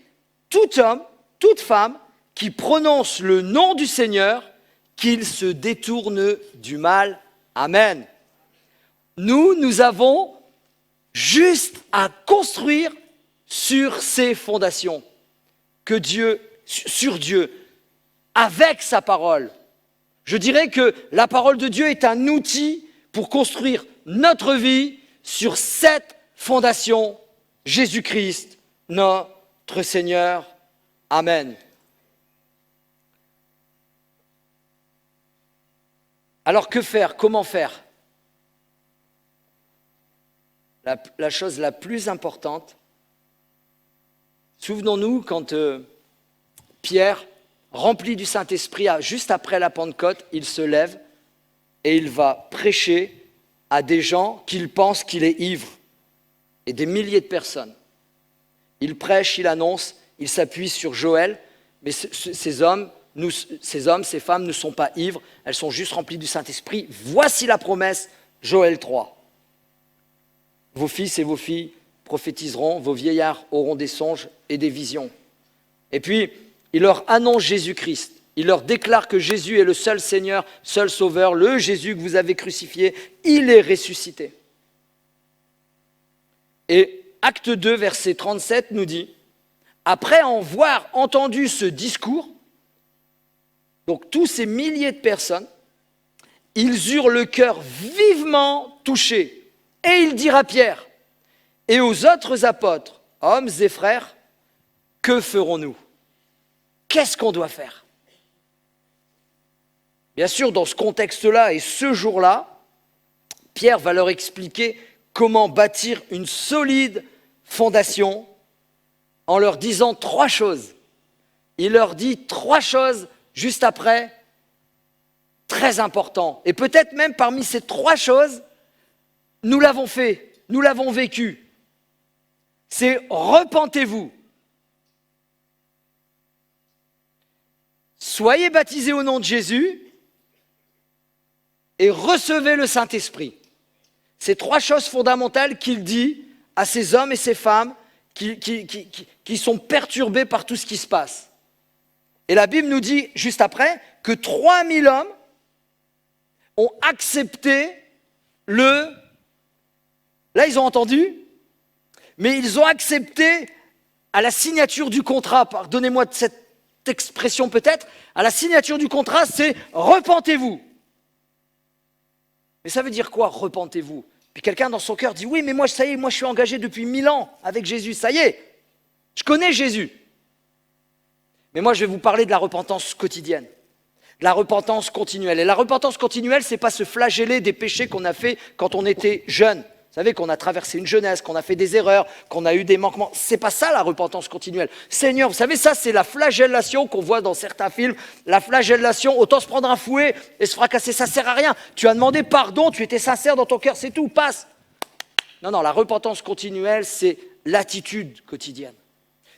tout homme, toute femme qui prononce le nom du Seigneur, qu'il se détourne du mal. Amen. Nous avons juste à construire sur ces fondations, sur Dieu, avec sa parole. Je dirais que la parole de Dieu est un outil pour construire notre vie sur cette fondation, Jésus-Christ, notre Seigneur. Amen. Alors que faire? Comment faire? La chose la plus importante, souvenons-nous quand Pierre, rempli du Saint-Esprit, juste après la Pentecôte, il se lève et il va prêcher à des gens qu'il pense qu'il est ivre, et des milliers de personnes. Il prêche, il annonce, il s'appuie sur Joël, mais ces hommes, ces femmes ne sont pas ivres, elles sont juste remplies du Saint-Esprit. Voici la promesse, Joël 3. Vos fils et vos filles prophétiseront, vos vieillards auront des songes et des visions. Et puis, il leur annonce Jésus-Christ. Il leur déclare que Jésus est le seul Seigneur, seul Sauveur, le Jésus que vous avez crucifié. Il est ressuscité. Et Acte 2, verset 37 nous dit, après avoir entendu ce discours, donc tous ces milliers de personnes, ils eurent le cœur vivement touché. Et il dira à Pierre et aux autres apôtres, hommes et frères, que ferons-nous? Qu'est-ce qu'on doit faire? Bien sûr, dans ce contexte-là et ce jour-là, Pierre va leur expliquer comment bâtir une solide fondation en leur disant 3 choses. Il leur dit 3 choses juste après, très important. Et peut-être même parmi ces 3 choses, nous l'avons fait, nous l'avons vécu. C'est repentez-vous. Soyez baptisés au nom de Jésus et recevez le Saint-Esprit. C'est 3 choses fondamentales qu'il dit à ces hommes et ces femmes qui sont perturbés par tout ce qui se passe. Et la Bible nous dit juste après que 3000 hommes ont accepté le... Là, ils ont entendu, mais ils ont accepté à la signature du contrat, pardonnez-moi de cette expression peut-être, à la signature du contrat, c'est « repentez-vous ». Mais ça veut dire quoi, repentez-vous? Puis quelqu'un dans son cœur dit, oui, mais moi, ça y est, moi je suis engagé depuis 1000 ans avec Jésus, ça y est, je connais Jésus. Mais moi, je vais vous parler de la repentance quotidienne, de la repentance continuelle. Et la repentance continuelle, c'est pas se flageller des péchés qu'on a fait quand on était jeune. Vous savez qu'on a traversé une jeunesse, qu'on a fait des erreurs, qu'on a eu des manquements. C'est pas ça la repentance continuelle. Seigneur, vous savez, ça c'est la flagellation qu'on voit dans certains films. La flagellation, autant se prendre un fouet et se fracasser, ça sert à rien. Tu as demandé pardon, tu étais sincère dans ton cœur, c'est tout, passe. Non, la repentance continuelle, c'est l'attitude quotidienne.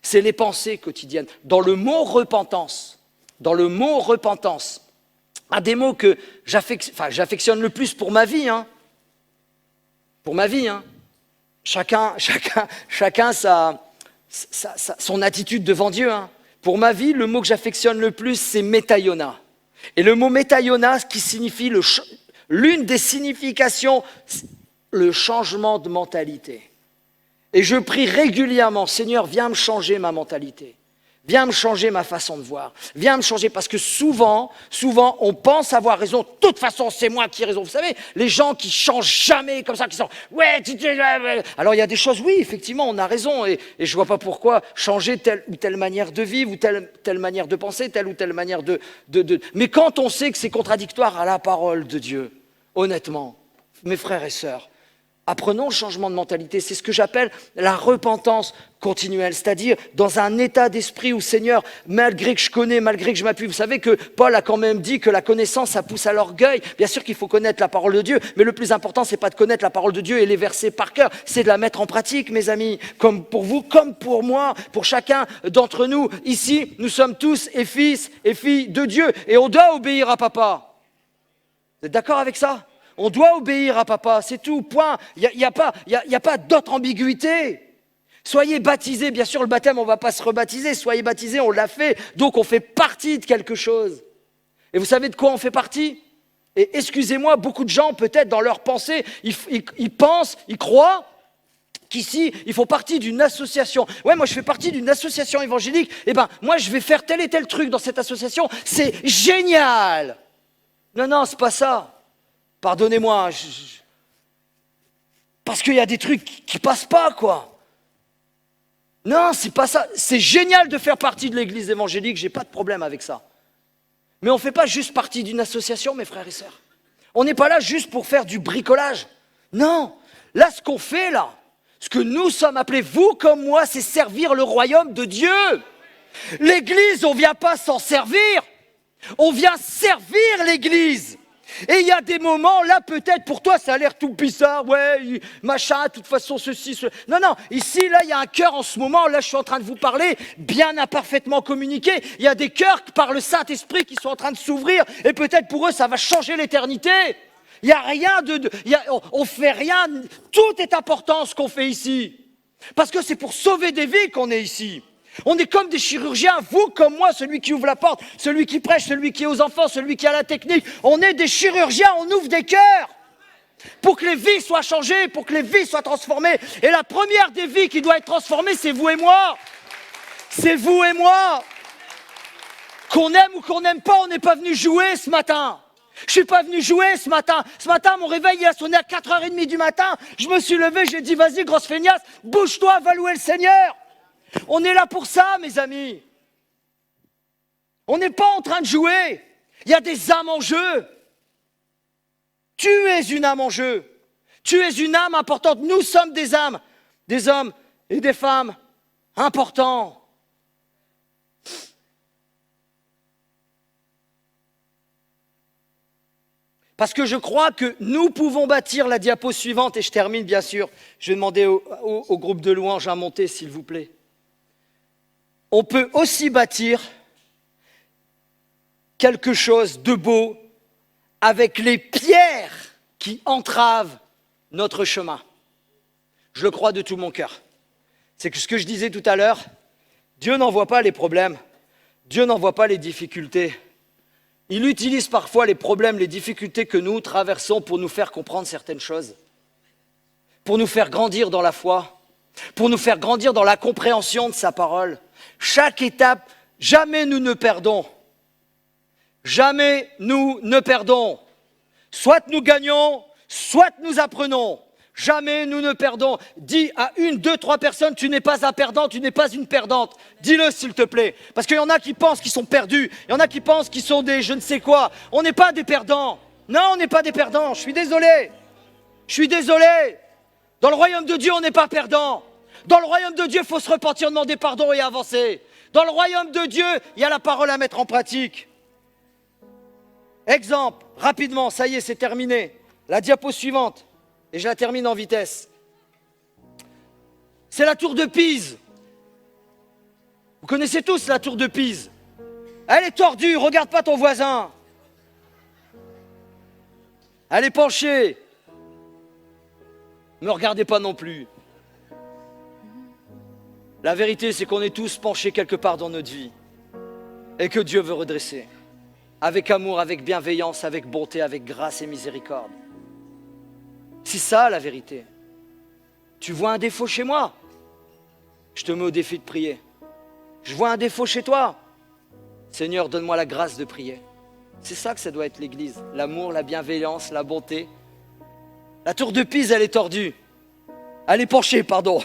C'est les pensées quotidiennes. Dans le mot repentance, un des mots que j'affectionne le plus pour ma vie, pour ma vie, chacun son attitude devant Dieu. Pour ma vie, le mot que j'affectionne le plus, c'est métaiona. Et le mot métaiona, qui signifie l'une des significations, le changement de mentalité. Et je prie régulièrement, Seigneur, viens me changer ma mentalité. Viens me changer ma façon de voir. Viens me changer parce que souvent, on pense avoir raison. De toute façon, c'est moi qui ai raison. Vous savez, les gens qui changent jamais comme ça, qui sont « ouais, alors il y a des choses, oui, effectivement, on a raison. Et je vois pas pourquoi changer telle ou telle manière de vivre ou telle manière de penser, telle ou telle manière de... Mais quand on sait que c'est contradictoire à la parole de Dieu, honnêtement, mes frères et sœurs, apprenons le changement de mentalité, c'est ce que j'appelle la repentance continuelle, c'est-à-dire dans un état d'esprit où, Seigneur, malgré que je connais, malgré que je m'appuie, vous savez que Paul a quand même dit que la connaissance, ça pousse à l'orgueil. Bien sûr qu'il faut connaître la parole de Dieu, mais le plus important, c'est pas de connaître la parole de Dieu et les versets par cœur, c'est de la mettre en pratique, mes amis, comme pour vous, comme pour moi, pour chacun d'entre nous. Ici, nous sommes tous fils et filles de Dieu et on doit obéir à papa. Vous êtes d'accord avec ça? On doit obéir à papa, c'est tout, point. Il n'y a pas d'autre ambiguïté. Soyez baptisés, bien sûr le baptême on ne va pas se rebaptiser, soyez baptisés, on l'a fait, donc on fait partie de quelque chose. Et vous savez de quoi on fait partie? Et excusez-moi, beaucoup de gens peut-être dans leur pensée, ils pensent, ils croient qu'ici ils font partie d'une association. Ouais, moi je fais partie d'une association évangélique, moi je vais faire tel et tel truc dans cette association, c'est génial. Non, c'est pas ça. Pardonnez-moi, parce qu'il y a des trucs qui passent pas, quoi. Non, c'est pas ça. C'est génial de faire partie de l'église évangélique, j'ai pas de problème avec ça. Mais on ne fait pas juste partie d'une association, mes frères et sœurs. On n'est pas là juste pour faire du bricolage. Non, là, ce qu'on fait, là, ce que nous sommes appelés, vous comme moi, c'est servir le royaume de Dieu. L'église, on ne vient pas s'en servir. On vient servir l'église. Et il y a des moments, là peut-être pour toi ça a l'air tout bizarre, ouais, machin, de toute façon ceci, cela. Non, non, ici, là il y a un cœur en ce moment, là je suis en train de vous parler, bien imparfaitement communiqué. Il y a des cœurs par le Saint-Esprit qui sont en train de s'ouvrir et peut-être pour eux ça va changer l'éternité. Il n'y a rien on fait rien, tout est important ce qu'on fait ici. Parce que c'est pour sauver des vies qu'on est ici. On est comme des chirurgiens, vous comme moi, celui qui ouvre la porte, celui qui prêche, celui qui est aux enfants, celui qui a la technique. On est des chirurgiens, on ouvre des cœurs pour que les vies soient changées, pour que les vies soient transformées. Et la première des vies qui doit être transformée, c'est vous et moi. C'est vous et moi. Qu'on aime ou qu'on n'aime pas, on n'est pas venu jouer ce matin. Je ne suis pas venu jouer ce matin. Ce matin, mon réveil il a sonné à 4h30 du matin. Je me suis levé, j'ai dit, vas-y, grosse feignasse, bouge-toi, va louer le Seigneur. On est là pour ça, mes amis. On n'est pas en train de jouer. Il y a des âmes en jeu. Tu es une âme en jeu. Tu es une âme importante. Nous sommes des âmes, des hommes et des femmes importants. Parce que je crois que nous pouvons bâtir la diapo suivante, et je termine bien sûr. Je vais demander au groupe de louanges à monter, s'il vous plaît. On peut aussi bâtir quelque chose de beau avec les pierres qui entravent notre chemin. Je le crois de tout mon cœur. C'est que ce que je disais tout à l'heure, Dieu n'envoie pas les problèmes, Dieu n'envoie pas les difficultés. Il utilise parfois les problèmes, les difficultés que nous traversons pour nous faire comprendre certaines choses, pour nous faire grandir dans la foi, pour nous faire grandir dans la compréhension de sa parole. Chaque étape, jamais nous ne perdons. Jamais nous ne perdons. Soit nous gagnons, soit nous apprenons. Jamais nous ne perdons. Dis à 1, 2, 3 personnes, tu n'es pas un perdant, tu n'es pas une perdante. Dis-le s'il te plaît. Parce qu'il y en a qui pensent qu'ils sont perdus. Il y en a qui pensent qu'ils sont des je ne sais quoi. On n'est pas des perdants. Non, on n'est pas des perdants. Je suis désolé. Je suis désolé. Dans le royaume de Dieu, on n'est pas perdant. Dans le royaume de Dieu, il faut se repentir, demander pardon et avancer. Dans le royaume de Dieu, il y a la parole à mettre en pratique. Exemple, rapidement, ça y est, c'est terminé. La diapo suivante, et je la termine en vitesse. C'est la tour de Pise. Vous connaissez tous la tour de Pise. Elle est tordue, regarde pas ton voisin. Elle est penchée. Ne me regardez pas non plus. La vérité, c'est qu'on est tous penchés quelque part dans notre vie et que Dieu veut redresser. Avec amour, avec bienveillance, avec bonté, avec grâce et miséricorde. C'est ça la vérité. Tu vois un défaut chez moi, je te mets au défi de prier. Je vois un défaut chez toi, Seigneur, donne-moi la grâce de prier. C'est ça que ça doit être l'Église. L'amour, la bienveillance, la bonté. La tour de Pise, elle est tordue. Elle est penchée, pardon.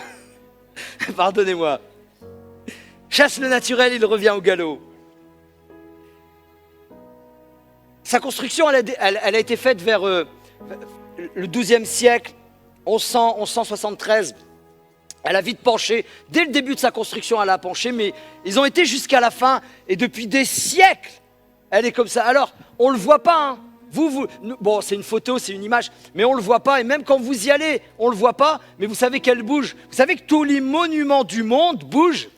Pardonnez-moi. Chasse le naturel, il revient au galop. Sa construction, elle a été faite vers le XIIe siècle, 1173. Elle a vite penché. Dès le début de sa construction, elle a penché, mais ils ont été jusqu'à la fin. Et depuis des siècles, elle est comme ça. Alors, on ne le voit pas, hein. Bon, c'est une photo, c'est une image, mais on ne le voit pas. Et même quand vous y allez, on ne le voit pas, mais vous savez qu'elle bouge. Vous savez que tous les monuments du monde bougent.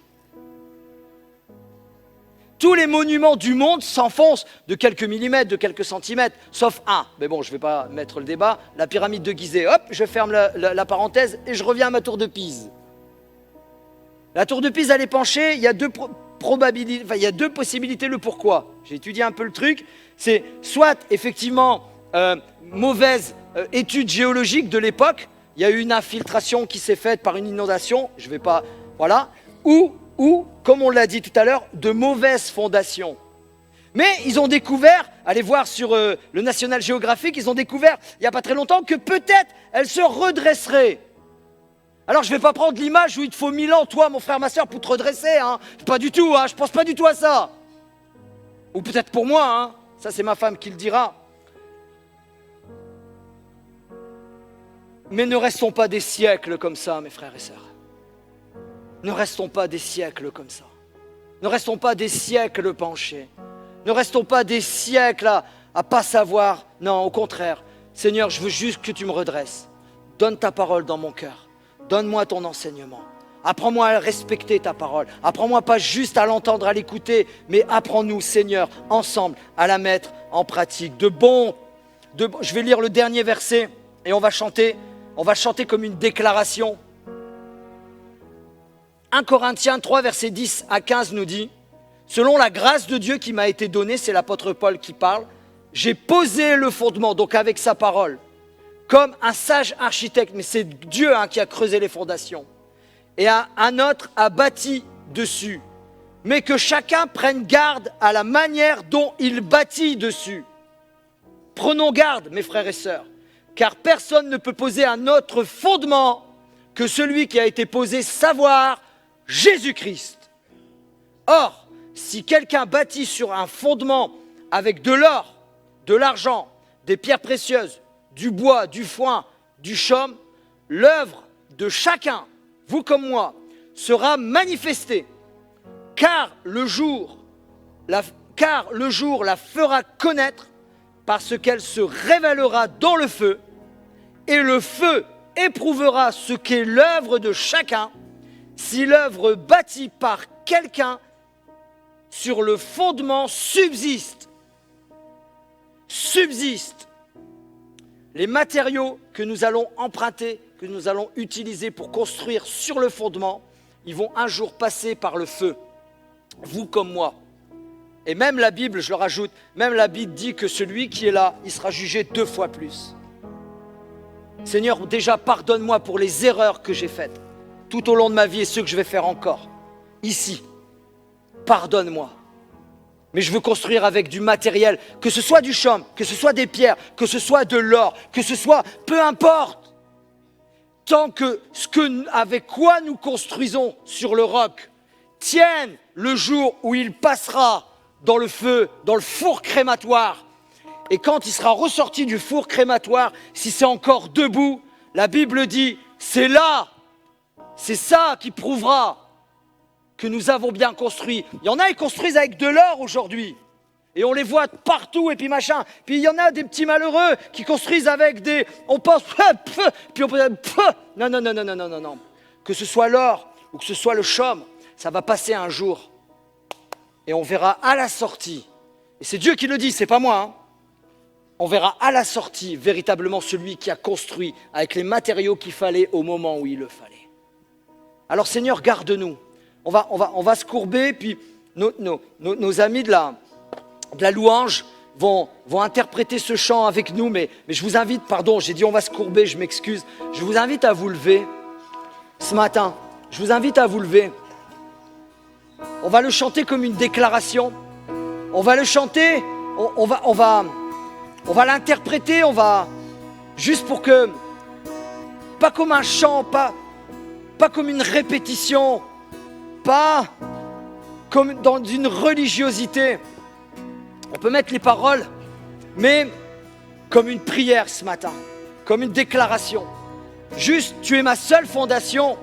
Tous les monuments du monde s'enfoncent de quelques millimètres, de quelques centimètres, sauf un. Mais bon, je ne vais pas mettre le débat. La pyramide de Gizeh, hop, je ferme la parenthèse et je reviens à ma tour de Pise. La tour de Pise, elle est penchée, il y a deux possibilités, le pourquoi. J'ai étudié un peu le truc. C'est soit, effectivement, mauvaise étude géologique de l'époque, il y a eu une infiltration qui s'est faite par une inondation, je ne vais pas... Voilà. Ou, comme on l'a dit tout à l'heure, de mauvaises fondations. Mais ils ont découvert, allez voir sur le National Geographic, ils ont découvert, il n'y a pas très longtemps, que peut-être elle se redresserait. Alors je ne vais pas prendre l'image où il te faut 1000 ans, toi, mon frère, ma soeur, pour te redresser. Hein. Pas du tout, hein. Je ne pense pas du tout à ça. Ou peut-être pour moi, hein. Ça c'est ma femme qui le dira. Mais ne restons pas des siècles comme ça, mes frères et sœurs. Ne restons pas des siècles comme ça. Ne restons pas des siècles penchés. Ne restons pas des siècles à pas savoir. Non, au contraire. Seigneur, je veux juste que tu me redresses. Donne ta parole dans mon cœur. Donne-moi ton enseignement. Apprends-moi à respecter ta parole. Apprends-moi pas juste à l'entendre, à l'écouter, mais apprends-nous, Seigneur, ensemble, à la mettre en pratique. Je vais lire le dernier verset et on va chanter. On va chanter comme une déclaration. 1 Corinthiens 3, versets 10 à 15 nous dit « Selon la grâce de Dieu qui m'a été donnée, c'est l'apôtre Paul qui parle, j'ai posé le fondement, donc avec sa parole, comme un sage architecte, mais c'est Dieu qui a creusé les fondations. Et un autre a bâti dessus, mais que chacun prenne garde à la manière dont il bâtit dessus. Prenons garde, mes frères et sœurs, car personne ne peut poser un autre fondement que celui qui a été posé, savoir Jésus-Christ. Or, si quelqu'un bâtit sur un fondement avec de l'or, de l'argent, des pierres précieuses, du bois, du foin, du chaume, l'œuvre de chacun, vous comme moi, sera manifestée, car le jour la fera connaître parce qu'elle se révélera dans le feu, et le feu éprouvera ce qu'est l'œuvre de chacun. Si l'œuvre bâtie par quelqu'un sur le fondement subsiste, les matériaux que nous allons emprunter, que nous allons utiliser pour construire sur le fondement, ils vont un jour passer par le feu, vous comme moi. Et même la Bible, je le rajoute, même la Bible dit que celui qui est là, il sera jugé 2 fois plus. Seigneur, déjà pardonne-moi pour les erreurs que j'ai faites tout au long de ma vie et ceux que je vais faire encore, ici. Pardonne-moi. Mais je veux construire avec du matériel, que ce soit du chaume, que ce soit des pierres, que ce soit de l'or, que ce soit, peu importe. Tant que avec quoi nous construisons sur le roc tienne le jour où il passera dans le feu, dans le four crématoire. Et quand il sera ressorti du four crématoire, si c'est encore debout, la Bible dit, c'est là, c'est ça qui prouvera que nous avons bien construit. Il y en a, ils construisent avec de l'or aujourd'hui. Et on les voit partout et puis machin. Puis il y en a des petits malheureux qui construisent avec des... On pense... Puis on peut... Non. Que ce soit l'or ou que ce soit le chaume, ça va passer un jour. Et on verra à la sortie. Et c'est Dieu qui le dit, c'est pas moi. Hein. On verra à la sortie véritablement celui qui a construit avec les matériaux qu'il fallait au moment où il le fallait. Alors Seigneur, garde-nous. On va se courber, puis nos amis de la louange vont interpréter ce chant avec nous, mais je vous invite, pardon, j'ai dit on va se courber, je m'excuse, je vous invite à vous lever ce matin, je vous invite à vous lever. On va le chanter comme une déclaration, on va le chanter, on va l'interpréter, juste pour que, pas comme un chant, pas comme une répétition, pas comme dans une religiosité. On peut mettre les paroles, mais comme une prière ce matin, comme une déclaration. Juste, tu es ma seule fondation,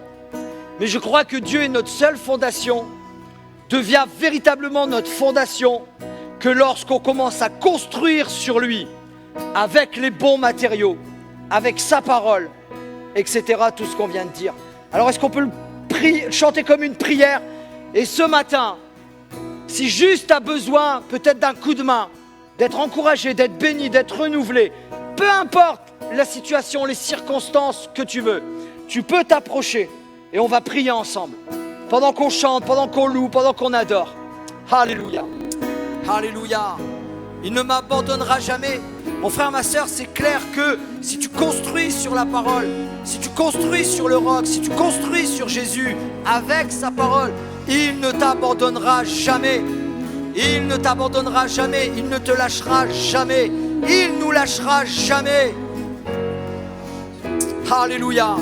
mais je crois que Dieu est notre seule fondation, devient véritablement notre fondation, que lorsqu'on commence à construire sur lui, avec les bons matériaux, avec sa parole, etc., tout ce qu'on vient de dire. Alors est-ce qu'on peut chanter comme une prière? Et ce matin, si juste tu as besoin peut-être d'un coup de main, d'être encouragé, d'être béni, d'être renouvelé, peu importe la situation, les circonstances que tu veux, tu peux t'approcher et on va prier ensemble. Pendant qu'on chante, pendant qu'on loue, pendant qu'on adore. Alléluia. Alléluia. Il ne m'abandonnera jamais. Mon frère, ma sœur, c'est clair que si tu construis sur la parole, si tu construis sur le roc, si tu construis sur Jésus avec sa parole, il ne t'abandonnera jamais. Il ne t'abandonnera jamais. Il ne te lâchera jamais. Il nous lâchera jamais. Alléluia.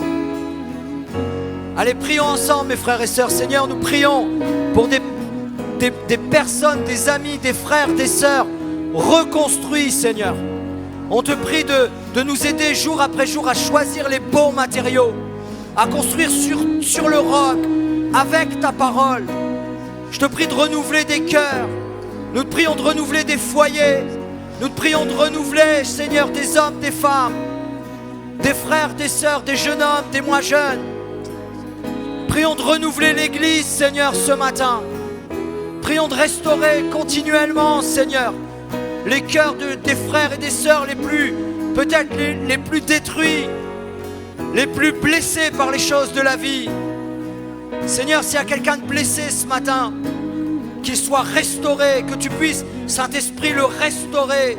Allez, prions ensemble, mes frères et sœurs. Seigneur, nous prions pour des personnes, des amis, des frères, des sœurs reconstruits, Seigneur. On te prie de nous aider jour après jour à choisir les bons matériaux, à construire sur le roc, avec ta parole. Je te prie de renouveler des cœurs. Nous te prions de renouveler des foyers. Nous te prions de renouveler, Seigneur, des hommes, des femmes, des frères, des sœurs, des jeunes hommes, des moins jeunes. Prions de renouveler l'Église, Seigneur, ce matin. Prions de restaurer continuellement, Seigneur, les cœurs des frères et des sœurs peut-être les plus détruits, les plus blessés par les choses de la vie. Seigneur, s'il y a quelqu'un de blessé ce matin, qu'il soit restauré, que tu puisses, Saint-Esprit, le restaurer.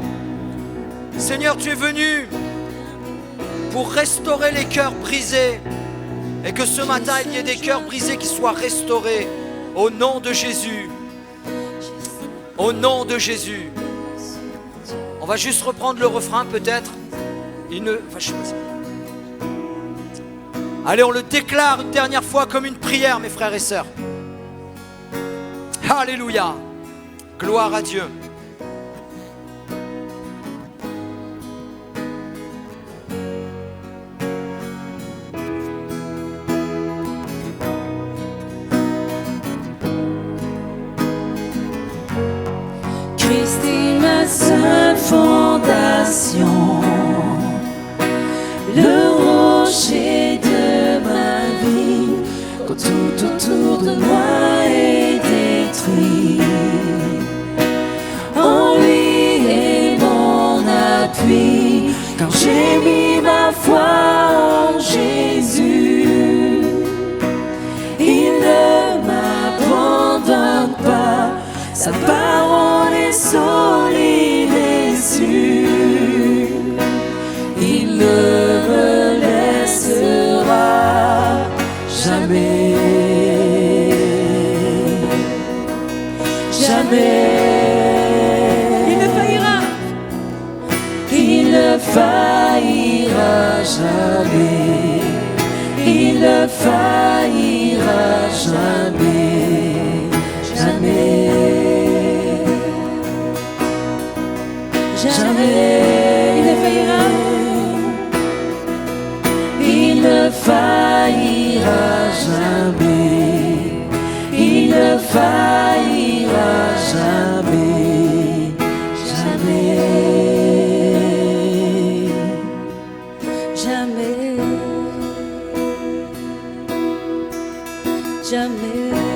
Seigneur, tu es venu pour restaurer les cœurs brisés, et que ce matin, il y ait des cœurs brisés qui soient restaurés, au nom de Jésus. Au nom de Jésus. On va juste reprendre le refrain peut-être. Allez, on le déclare une dernière fois comme une prière, mes frères et sœurs. Alléluia. Gloire à Dieu. Christ est ma seule fondation, le rocher de ma vie, quand tout autour de moi est détruit. En lui est mon appui, car j'ai mis ma foi en Jésus. Il ne m'abandonne pas, sa parole est solide et sûre. Il ne me laissera jamais, jamais. Il ne faillira, il ne faillira jamais, il ne faillira jamais, jamais. Jamais il ne faillira, il ne faillira jamais, il ne faillira jamais, jamais, jamais, jamais.